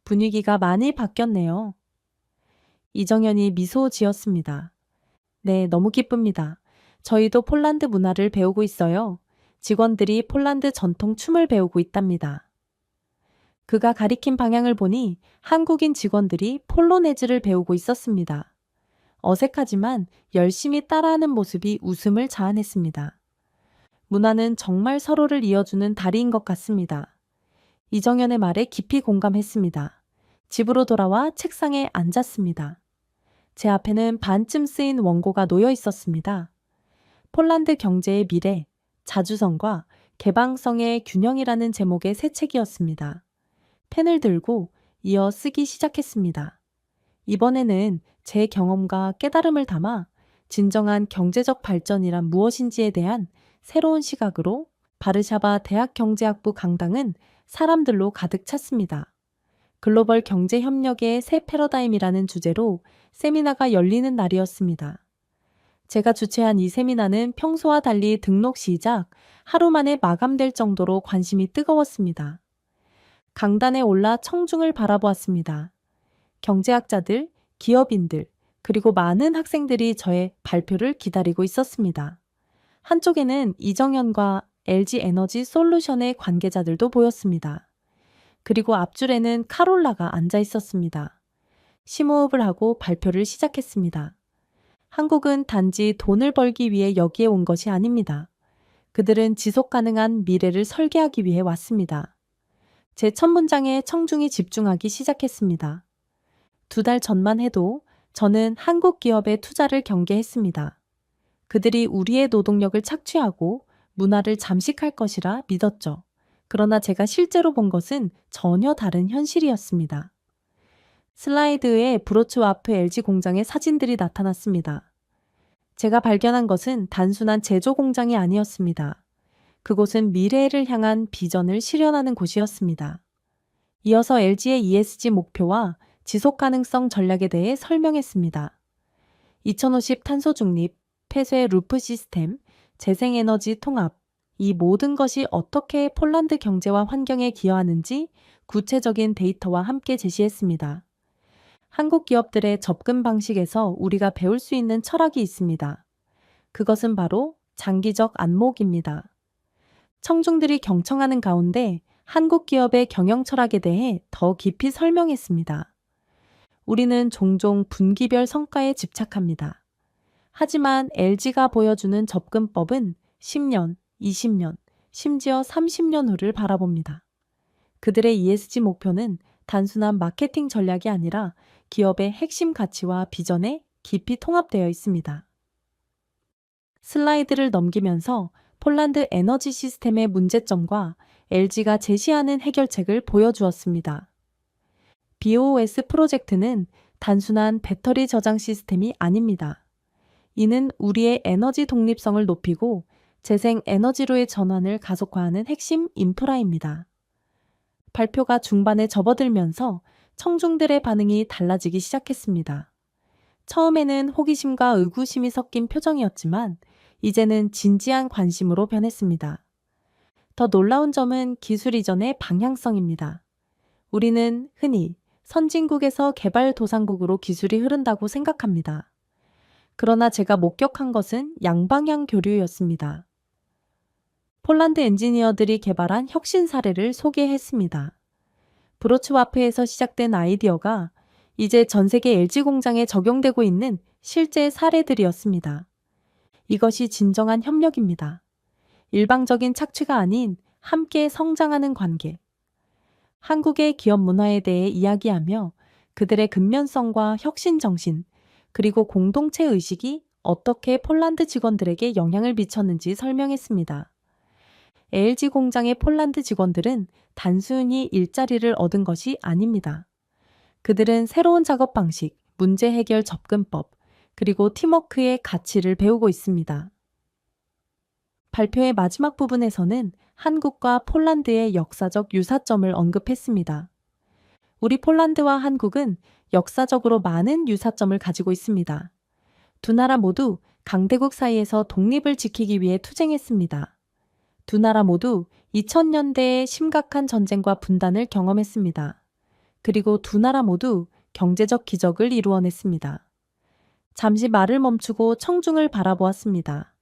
분위기가 많이 바뀌었네요. 이정현이 미소 지었습니다. 네, 너무 기쁩니다. 저희도 폴란드 문화를 배우고 있어요. 직원들이 폴란드 전통 춤을 배우고 있답니다. 그가 가리킨 방향을 보니 한국인 직원들이 폴로네즈를 배우고 있었습니다. 어색하지만 열심히 따라하는 모습이 웃음을 자아냈습니다. 문화는 정말 서로를 이어주는 다리인 것 같습니다. 이정현의 말에 깊이 공감했습니다. 집으로 돌아와 책상에 앉았습니다. 제 앞에는 반쯤 쓰인 원고가 놓여 있었습니다. 폴란드 경제의 미래, 자주성과 개방성의 균형이라는 제목의 새 책이었습니다. 펜을 들고 이어 쓰기 시작했습니다. 이번에는 제 경험과 깨달음을 담아 진정한 경제적 발전이란 무엇인지에 대한 새로운 시각으로 바르샤바 대학경제학부 강당은 사람들로 가득 찼습니다. 글로벌 경제 협력의 새 패러다임이라는 주제로 세미나가 열리는 날이었습니다. 제가 주최한 이 세미나는 평소와 달리 등록 시작, 하루 만에 마감될 정도로 관심이 뜨거웠습니다. 강단에 올라 청중을 바라보았습니다. 경제학자들, 기업인들, 그리고 많은 학생들이 저의 발표를 기다리고 있었습니다. 한쪽에는 이정현과 LG 에너지 솔루션의 관계자들도 보였습니다. 그리고 앞줄에는 카롤라가 앉아 있었습니다. 심호흡을 하고 발표를 시작했습니다. 한국은 단지 돈을 벌기 위해 여기에 온 것이 아닙니다. 그들은 지속 가능한 미래를 설계하기 위해 왔습니다. 제 첫 문장에 청중이 집중하기 시작했습니다. 2달 전만 해도 저는 한국 기업의 투자를 경계했습니다. 그들이 우리의 노동력을 착취하고 문화를 잠식할 것이라 믿었죠. 그러나 제가 실제로 본 것은 전혀 다른 현실이었습니다. 슬라이드에 브로츠와프 LG 공장의 사진들이 나타났습니다. 제가 발견한 것은 단순한 제조 공장이 아니었습니다. 그곳은 미래를 향한 비전을 실현하는 곳이었습니다. 이어서 LG의 ESG 목표와 지속 가능성 전략에 대해 설명했습니다. 2050 탄소 중립, 폐쇄 루프 시스템, 재생에너지 통합, 이 모든 것이 어떻게 폴란드 경제와 환경에 기여하는지 구체적인 데이터와 함께 제시했습니다. 한국 기업들의 접근 방식에서 우리가 배울 수 있는 철학이 있습니다. 그것은 바로 장기적 안목입니다. 청중들이 경청하는 가운데 한국 기업의 경영 철학에 대해 더 깊이 설명했습니다. 우리는 종종 분기별 성과에 집착합니다. 하지만 LG가 보여주는 접근법은 10년, 20년, 심지어 30년 후를 바라봅니다. 그들의 ESG 목표는 단순한 마케팅 전략이 아니라 기업의 핵심 가치와 비전에 깊이 통합되어 있습니다. 슬라이드를 넘기면서 폴란드 에너지 시스템의 문제점과 LG가 제시하는 해결책을 보여주었습니다. BOS 프로젝트는 단순한 배터리 저장 시스템이 아닙니다. 이는 우리의 에너지 독립성을 높이고 재생 에너지로의 전환을 가속화하는 핵심 인프라입니다. 발표가 중반에 접어들면서 청중들의 반응이 달라지기 시작했습니다. 처음에는 호기심과 의구심이 섞인 표정이었지만 이제는 진지한 관심으로 변했습니다. 더 놀라운 점은 기술 이전의 방향성입니다. 우리는 흔히 선진국에서 개발도상국으로 기술이 흐른다고 생각합니다. 그러나 제가 목격한 것은 양방향 교류였습니다. 폴란드 엔지니어들이 개발한 혁신 사례를 소개했습니다. 브로츠와프에서 시작된 아이디어가 이제 전 세계 LG 공장에 적용되고 있는 실제 사례들이었습니다. 이것이 진정한 협력입니다. 일방적인 착취가 아닌 함께 성장하는 관계. 한국의 기업 문화에 대해 이야기하며 그들의 근면성과 혁신 정신, 그리고 공동체 의식이 어떻게 폴란드 직원들에게 영향을 미쳤는지 설명했습니다. LG 공장의 폴란드 직원들은 단순히 일자리를 얻은 것이 아닙니다. 그들은 새로운 작업 방식, 문제 해결 접근법, 그리고 팀워크의 가치를 배우고 있습니다. 발표의 마지막 부분에서는 한국과 폴란드의 역사적 유사점을 언급했습니다. 우리 폴란드와 한국은 역사적으로 많은 유사점을 가지고 있습니다. 두 나라 모두 강대국 사이에서 독립을 지키기 위해 투쟁했습니다. 두 나라 모두 2000년대에 심각한 전쟁과 분단을 경험했습니다. 그리고 두 나라 모두 경제적 기적을 이루어냈습니다. 잠시 말을 멈추고 청중을 바라보았습니다.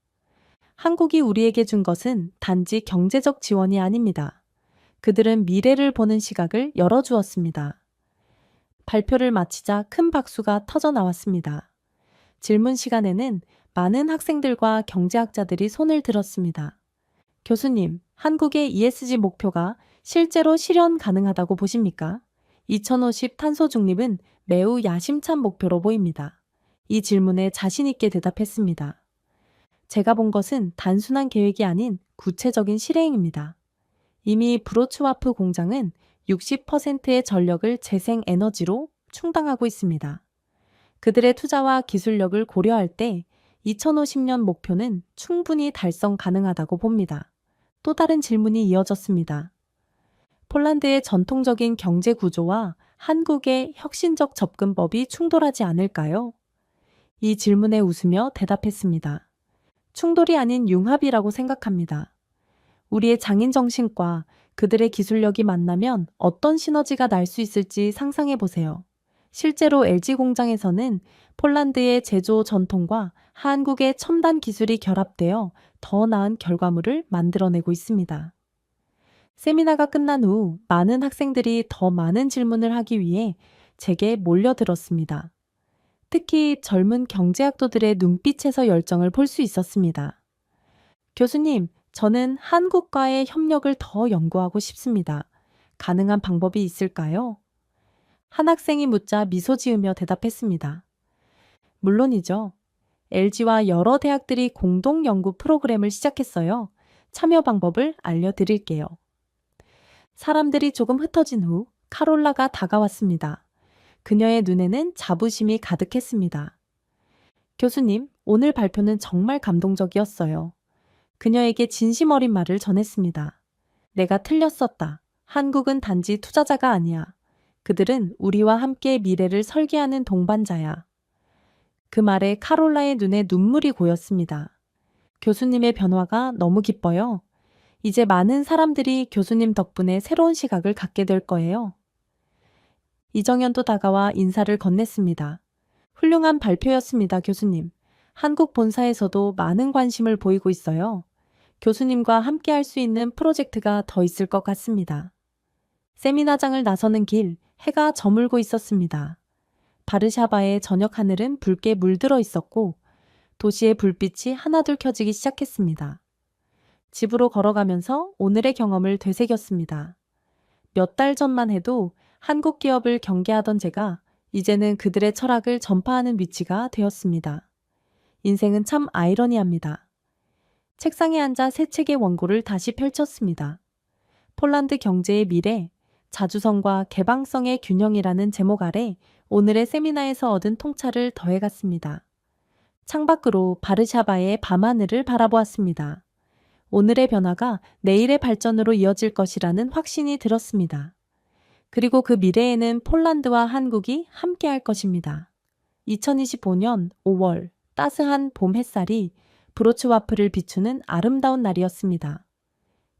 한국이 우리에게 준 것은 단지 경제적 지원이 아닙니다. 그들은 미래를 보는 시각을 열어주었습니다. 발표를 마치자 큰 박수가 터져 나왔습니다. 질문 시간에는 많은 학생들과 경제학자들이 손을 들었습니다. 교수님, 한국의 ESG 목표가 실제로 실현 가능하다고 보십니까? 2050 탄소 중립은 매우 야심찬 목표로 보입니다. 이 질문에 자신 있게 대답했습니다. 제가 본 것은 단순한 계획이 아닌 구체적인 실행입니다. 이미 브로츠와프 공장은 60%의 전력을 재생 에너지로 충당하고 있습니다. 그들의 투자와 기술력을 고려할 때 2050년 목표는 충분히 달성 가능하다고 봅니다. 또 다른 질문이 이어졌습니다. 폴란드의 전통적인 경제 구조와 한국의 혁신적 접근법이 충돌하지 않을까요? 이 질문에 웃으며 대답했습니다. 충돌이 아닌 융합이라고 생각합니다. 우리의 장인 정신과 그들의 기술력이 만나면 어떤 시너지가 날 수 있을지 상상해 보세요. 실제로 LG 공장에서는 폴란드의 제조 전통과 한국의 첨단 기술이 결합되어 더 나은 결과물을 만들어내고 있습니다. 세미나가 끝난 후 많은 학생들이 더 많은 질문을 하기 위해 제게 몰려들었습니다. 특히 젊은 경제학도들의 눈빛에서 열정을 볼 수 있었습니다. 교수님, 저는 한국과의 협력을 더 연구하고 싶습니다. 가능한 방법이 있을까요? 한 학생이 묻자 미소 지으며 대답했습니다. 물론이죠. LG와 여러 대학들이 공동 연구 프로그램을 시작했어요. 참여 방법을 알려드릴게요. 사람들이 조금 흩어진 후 카롤라가 다가왔습니다. 그녀의 눈에는 자부심이 가득했습니다. 교수님, 오늘 발표는 정말 감동적이었어요. 그녀에게 진심 어린 말을 전했습니다. 내가 틀렸었다. 한국은 단지 투자자가 아니야. 그들은 우리와 함께 미래를 설계하는 동반자야. 그 말에 카롤라의 눈에 눈물이 고였습니다. 교수님의 변화가 너무 기뻐요. 이제 많은 사람들이 교수님 덕분에 새로운 시각을 갖게 될 거예요. 이정현도 다가와 인사를 건넸습니다. 훌륭한 발표였습니다, 교수님. 한국 본사에서도 많은 관심을 보이고 있어요. 교수님과 함께 할 수 있는 프로젝트가 더 있을 것 같습니다. 세미나장을 나서는 길, 해가 저물고 있었습니다. 바르샤바의 저녁 하늘은 붉게 물들어 있었고 도시의 불빛이 하나둘 켜지기 시작했습니다. 집으로 걸어가면서 오늘의 경험을 되새겼습니다. 몇 달 전만 해도 한국 기업을 경계하던 제가 이제는 그들의 철학을 전파하는 위치가 되었습니다. 인생은 참 아이러니합니다. 책상에 앉아 새 책의 원고를 다시 펼쳤습니다. 폴란드 경제의 미래, 자주성과 개방성의 균형이라는 제목 아래 오늘의 세미나에서 얻은 통찰을 더해갔습니다. 창밖으로 바르샤바의 밤하늘을 바라보았습니다. 오늘의 변화가 내일의 발전으로 이어질 것이라는 확신이 들었습니다. 그리고 그 미래에는 폴란드와 한국이 함께할 것입니다. 2025년 5월 따스한 봄 햇살이 브로츠와프를 비추는 아름다운 날이었습니다.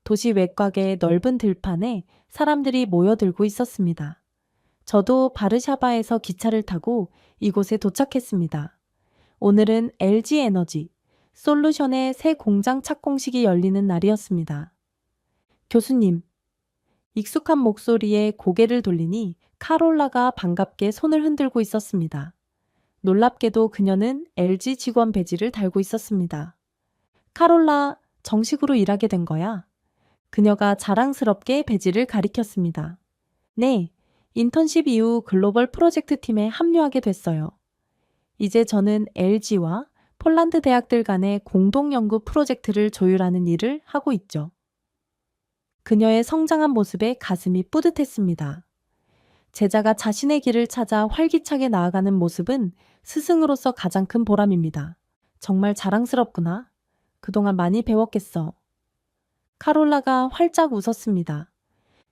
도시 외곽의 넓은 들판에 사람들이 모여들고 있었습니다. 저도 바르샤바에서 기차를 타고 이곳에 도착했습니다. 오늘은 LG 에너지, 솔루션의 새 공장 착공식이 열리는 날이었습니다. 교수님, 익숙한 목소리에 고개를 돌리니 카롤라가 반갑게 손을 흔들고 있었습니다. 놀랍게도 그녀는 LG 직원 배지를 달고 있었습니다. 카롤라, 정식으로 일하게 된 거야? 그녀가 자랑스럽게 배지를 가리켰습니다. 네, 인턴십 이후 글로벌 프로젝트 팀에 합류하게 됐어요. 이제 저는 LG와 폴란드 대학들 간의 공동 연구 프로젝트를 조율하는 일을 하고 있죠. 그녀의 성장한 모습에 가슴이 뿌듯했습니다. 제자가 자신의 길을 찾아 활기차게 나아가는 모습은 스승으로서 가장 큰 보람입니다. 정말 자랑스럽구나. 그동안 많이 배웠겠어. 카롤라가 활짝 웃었습니다.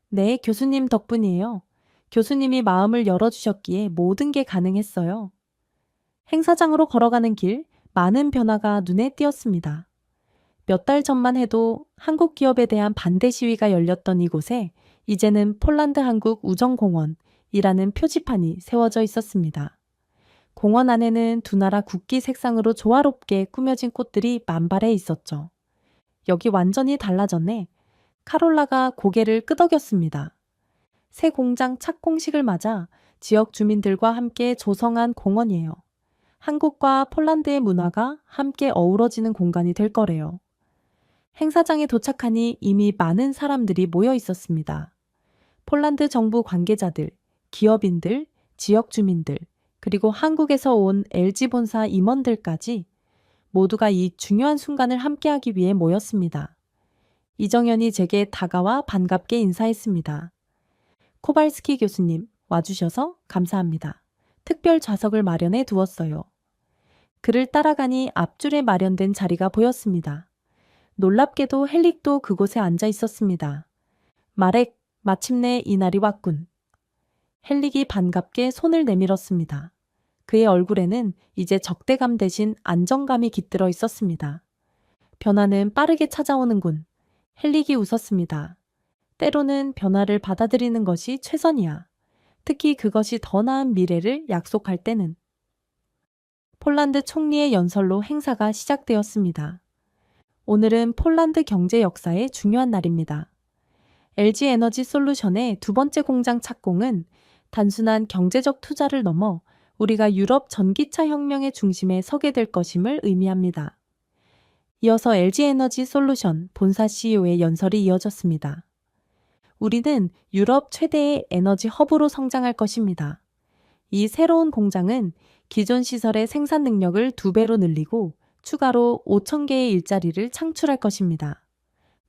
네, 교수님 덕분이에요. 교수님이 마음을 열어주셨기에 모든 게 가능했어요. 행사장으로 걸어가는 길, 많은 변화가 눈에 띄었습니다. 몇 달 전만 해도 한국 기업에 대한 반대 시위가 열렸던 이곳에 이제는 폴란드 한국 우정공원이라는 표지판이 세워져 있었습니다. 공원 안에는 두 나라 국기 색상으로 조화롭게 꾸며진 꽃들이 만발해 있었죠. 여기 완전히 달라졌네. 카롤라가 고개를 끄덕였습니다. 새 공장 착공식을 맞아 지역 주민들과 함께 조성한 공원이에요. 한국과 폴란드의 문화가 함께 어우러지는 공간이 될 거래요. 행사장에 도착하니 이미 많은 사람들이 모여 있었습니다. 폴란드 정부 관계자들, 기업인들, 지역 주민들, 그리고 한국에서 온 LG 본사 임원들까지 모두가 이 중요한 순간을 함께하기 위해 모였습니다. 이정현이 제게 다가와 반갑게 인사했습니다. 코발스키 교수님, 와주셔서 감사합니다. 특별 좌석을 마련해 두었어요. 그를 따라가니 앞줄에 마련된 자리가 보였습니다. 놀랍게도 헬릭도 그곳에 앉아 있었습니다. 마렉, 마침내 이날이 왔군. 헬릭이 반갑게 손을 내밀었습니다. 그의 얼굴에는 이제 적대감 대신 안정감이 깃들어 있었습니다. 변화는 빠르게 찾아오는군. 헬릭이 웃었습니다. 때로는 변화를 받아들이는 것이 최선이야. 특히 그것이 더 나은 미래를 약속할 때는. 폴란드 총리의 연설로 행사가 시작되었습니다. 오늘은 폴란드 경제 역사의 중요한 날입니다. LG 에너지 솔루션의 두 번째 공장 착공은 단순한 경제적 투자를 넘어 우리가 유럽 전기차 혁명의 중심에 서게 될 것임을 의미합니다. 이어서 LG 에너지 솔루션 본사 CEO의 연설이 이어졌습니다. 우리는 유럽 최대의 에너지 허브로 성장할 것입니다. 이 새로운 공장은 기존 시설의 생산 능력을 2배로 늘리고 추가로 5,000개의 일자리를 창출할 것입니다.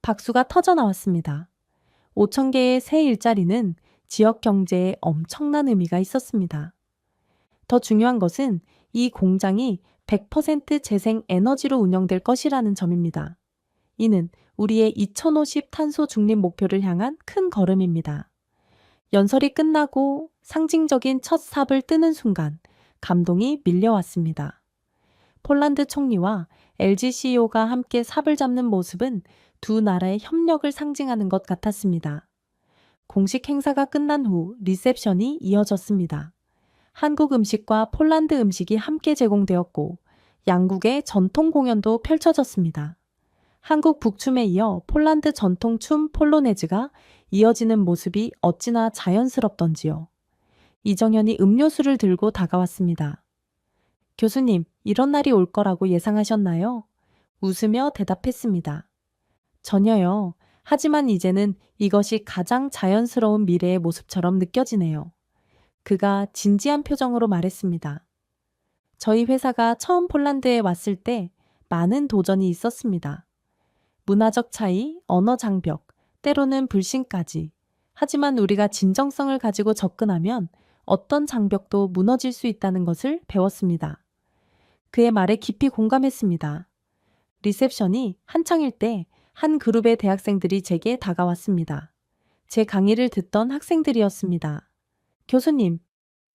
박수가 터져 나왔습니다. 5,000개의 새 일자리는 지역 경제에 엄청난 의미가 있었습니다. 더 중요한 것은 이 공장이 100% 재생 에너지로 운영될 것이라는 점입니다. 이는 우리의 2050 탄소 중립 목표를 향한 큰 걸음입니다. 연설이 끝나고 상징적인 첫 삽을 뜨는 순간 감동이 밀려왔습니다. 폴란드 총리와 LG CEO가 함께 삽을 잡는 모습은 두 나라의 협력을 상징하는 것 같았습니다. 공식 행사가 끝난 후 리셉션이 이어졌습니다. 한국 음식과 폴란드 음식이 함께 제공되었고 양국의 전통 공연도 펼쳐졌습니다. 한국 북춤에 이어 폴란드 전통춤 폴로네즈가 이어지는 모습이 어찌나 자연스럽던지요. 이정현이 음료수를 들고 다가왔습니다. 교수님, 이런 날이 올 거라고 예상하셨나요? 웃으며 대답했습니다. 전혀요. 하지만 이제는 이것이 가장 자연스러운 미래의 모습처럼 느껴지네요. 그가 진지한 표정으로 말했습니다. 저희 회사가 처음 폴란드에 왔을 때 많은 도전이 있었습니다. 문화적 차이, 언어 장벽, 때로는 불신까지. 하지만 우리가 진정성을 가지고 접근하면 어떤 장벽도 무너질 수 있다는 것을 배웠습니다. 그의 말에 깊이 공감했습니다. 리셉션이 한창일 때 한 그룹의 대학생들이 제게 다가왔습니다. 제 강의를 듣던 학생들이었습니다. 교수님,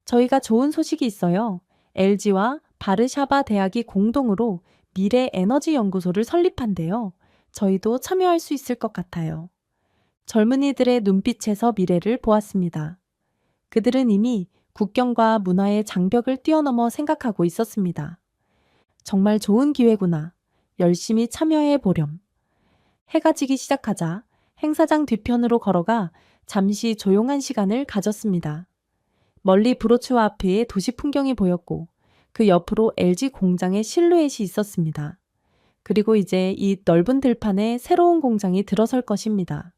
저희가 좋은 소식이 있어요. LG와 바르샤바 대학이 공동으로 미래 에너지 연구소를 설립한대요. 저희도 참여할 수 있을 것 같아요. 젊은이들의 눈빛에서 미래를 보았습니다. 그들은 이미 국경과 문화의 장벽을 뛰어넘어 생각하고 있었습니다. 정말 좋은 기회구나. 열심히 참여해 보렴. 해가 지기 시작하자 행사장 뒤편으로 걸어가 잠시 조용한 시간을 가졌습니다. 멀리 브로츠와 앞의 도시 풍경이 보였고 그 옆으로 LG 공장의 실루엣이 있었습니다. 그리고 이제 이 넓은 들판에 새로운 공장이 들어설 것입니다.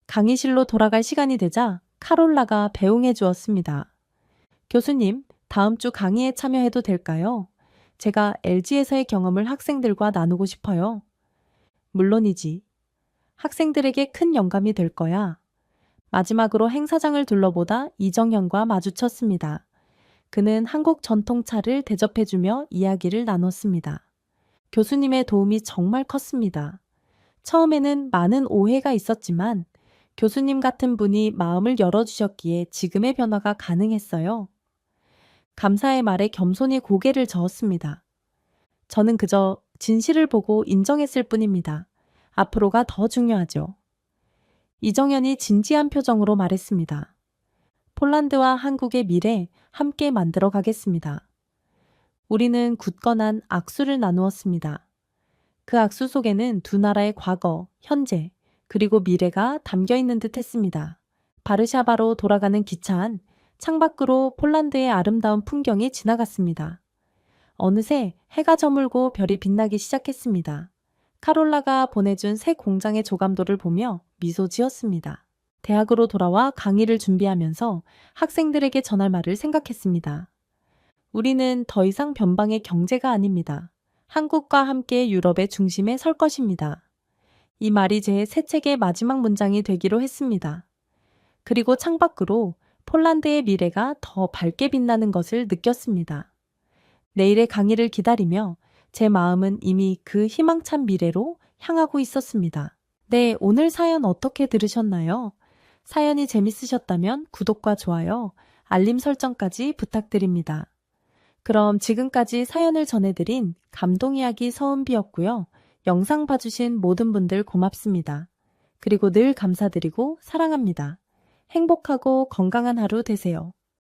강의실로 돌아갈 시간이 되자 카롤라가 배웅해 주었습니다. 교수님, 다음 주 강의에 참여해도 될까요? 제가 LG에서의 경험을 학생들과 나누고 싶어요. 물론이지. 학생들에게 큰 영감이 될 거야. 마지막으로 행사장을 둘러보다 이정현과 마주쳤습니다. 그는 한국 전통차를 대접해주며 이야기를 나눴습니다. 교수님의 도움이 정말 컸습니다. 처음에는 많은 오해가 있었지만 교수님 같은 분이 마음을 열어주셨기에 지금의 변화가 가능했어요. 감사의 말에 겸손히 고개를 저었습니다. 저는 그저 진실을 보고 인정했을 뿐입니다. 앞으로가 더 중요하죠. 이정현이 진지한 표정으로 말했습니다. 폴란드와 한국의 미래 함께 만들어 가겠습니다. 우리는 굳건한 악수를 나누었습니다. 그 악수 속에는 두 나라의 과거, 현재, 그리고 미래가 담겨 있는 듯 했습니다. 바르샤바로 돌아가는 기차 안 창밖으로 폴란드의 아름다운 풍경이 지나갔습니다. 어느새 해가 저물고 별이 빛나기 시작했습니다. 카롤라가 보내준 새 공장의 조감도를 보며 미소 지었습니다. 대학으로 돌아와 강의를 준비하면서 학생들에게 전할 말을 생각했습니다. 우리는 더 이상 변방의 경제가 아닙니다. 한국과 함께 유럽의 중심에 설 것입니다. 이 말이 제 새 책의 마지막 문장이 되기로 했습니다. 그리고 창밖으로 폴란드의 미래가 더 밝게 빛나는 것을 느꼈습니다. 내일의 강의를 기다리며 제 마음은 이미 그 희망찬 미래로 향하고 있었습니다. 네, 오늘 사연 어떻게 들으셨나요? 사연이 재밌으셨다면 구독과 좋아요, 알림 설정까지 부탁드립니다. 그럼 지금까지 사연을 전해드린 감동이야기 서은비였고요. 영상 봐주신 모든 분들 고맙습니다. 그리고 늘 감사드리고 사랑합니다. 행복하고 건강한 하루 되세요.